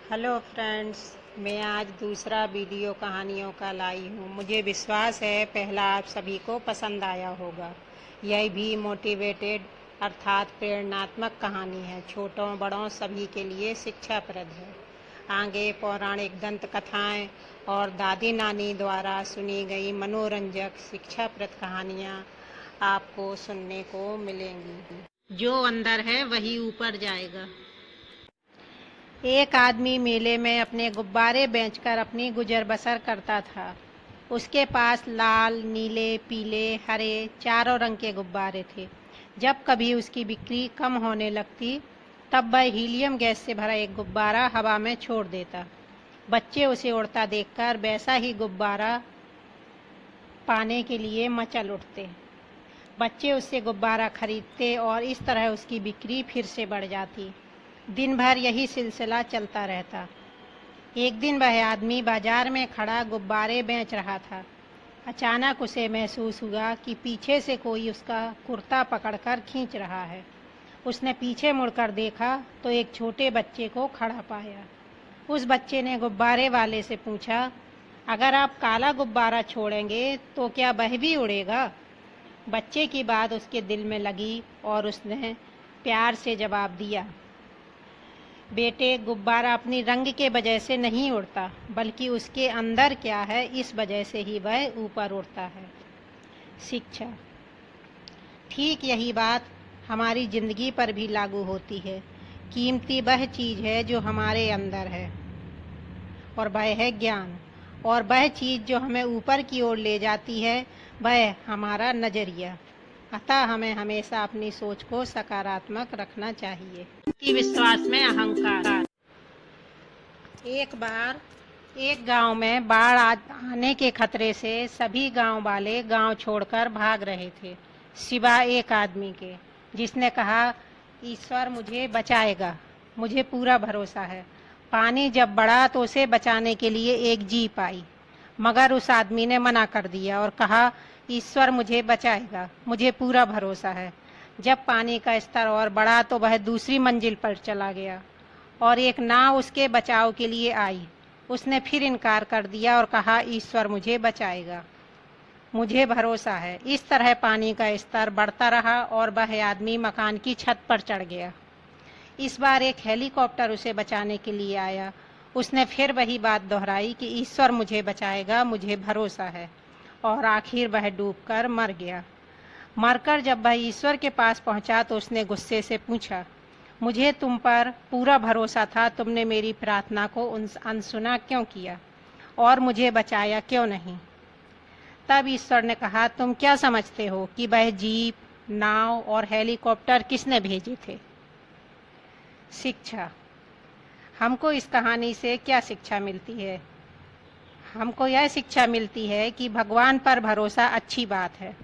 Hello friends, मैं आज दूसरा वीडियो कहानियों का लाई हूँ। मुझे विश्वास है पहला आप सभी को पसंद आया होगा। यह भी मोटिवेटेड अर्थात प्रेरणात्मक कहानी है। छोटों बड़ों सभी के लिए शिक्षाप्रद है। आगे पौराणिक दंत कथाएँ और दादी नानी द्वारा सुनी गई मनोरंजक शिक्षाप्रद कहानियाँ आपको सुनने को मिलेंगी। जो अंदर है वही ऊपर जाएगा। एक आदमी मेले में अपने गुब्बारे बेचकर अपनी गुजर बसर करता था। उसके पास लाल, नीले, पीले, हरे चारों रंग के गुब्बारे थे। जब कभी उसकी बिक्री कम होने लगती, तब वह हीलियम गैस से भरा एक गुब्बारा हवा में छोड़ देता। बच्चे उसे उड़ता देखकर वैसा ही गुब्बारा पाने के लिए मचल उठते। बच्चे उससे गुब्बारा खरीदते और इस तरह उसकी बिक्री फिर से बढ़ जाती। दिन भर यही सिलसिला चलता रहता। एक दिन वह आदमी बाजार में खड़ा गुब्बारे बेच रहा था। अचानक उसे महसूस हुआ कि पीछे से कोई उसका कुर्ता पकड़कर खींच रहा है। उसने पीछे मुड़कर देखा तो एक छोटे बच्चे को खड़ा पाया। उस बच्चे ने गुब्बारे वाले से पूछा, अगर आप काला गुब्बारा छोड़ेंगे तो क्या वह भी उड़ेगा? बच्चे की बात उसके दिल में लगी और उसने प्यार से जवाब दिया, बेटे, गुब्बारा अपनी रंग के वजह से नहीं उड़ता, बल्कि उसके अंदर क्या है इस वजह से ही वह ऊपर उड़ता है। शिक्षा। ठीक यही बात हमारी जिंदगी पर भी लागू होती है। कीमती वह चीज है जो हमारे अंदर है और वह है ज्ञान। और वह चीज जो हमें ऊपर की ओर ले जाती है वह हमारा नजरिया। अतः हमें हमेशा अपनी सोच को सकारात्मक रखना चाहिए। विश्वास में अहंकार। एक बार एक गांव में बाढ़ आने के खतरे से सभी गांव वाले गांव छोड़कर भाग रहे थे, सिवाय एक आदमी के, जिसने कहा, ईश्वर मुझे बचाएगा, मुझे पूरा भरोसा है। पानी जब बढ़ा तो उसे बचाने के लिए एक जीप आई, मगर उस आदमी ने मना कर दिया और कहा, ईश्वर मुझे बचाएगा, मुझे पूरा भरोसा है। जब पानी का स्तर और बढ़ा तो वह दूसरी मंजिल पर चला गया और एक नाव उसके बचाव के लिए आई। उसने फिर इनकार कर दिया और कहा, ईश्वर मुझे बचाएगा, मुझे भरोसा है। इस तरह पानी का स्तर बढ़ता रहा और वह आदमी मकान की छत पर चढ़ गया। इस बार एक हेलीकॉप्टर उसे बचाने के लिए आया। उसने फिर वही बात दोहराई कि ईश्वर मुझे बचाएगा, मुझे भरोसा है, और आखिर वह डूबकर मर गया। मरकर जब वह ईश्वर के पास पहुंचा तो उसने गुस्से से पूछा, मुझे तुम पर पूरा भरोसा था, तुमने मेरी प्रार्थना को अनसुना क्यों किया और मुझे बचाया क्यों नहीं? तब ईश्वर ने कहा, तुम क्या समझते हो कि वह जीप, नाव और हेलीकॉप्टर किसने भेजे थे? शिक्षा। हमको इस कहानी से क्या शिक्षा मिलती है? हमको यह शिक्षा मिलती है कि भगवान पर भरोसा अच्छी बात है।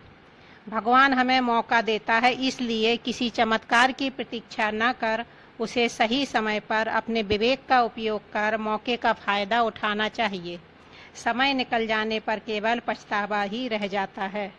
भगवान हमें मौका देता है, इसलिए किसी चमत्कार की प्रतीक्षा न कर उसे सही समय पर अपने विवेक का उपयोग कर मौके का फायदा उठाना चाहिए। समय निकल जाने पर केवल पछतावा ही रह जाता है।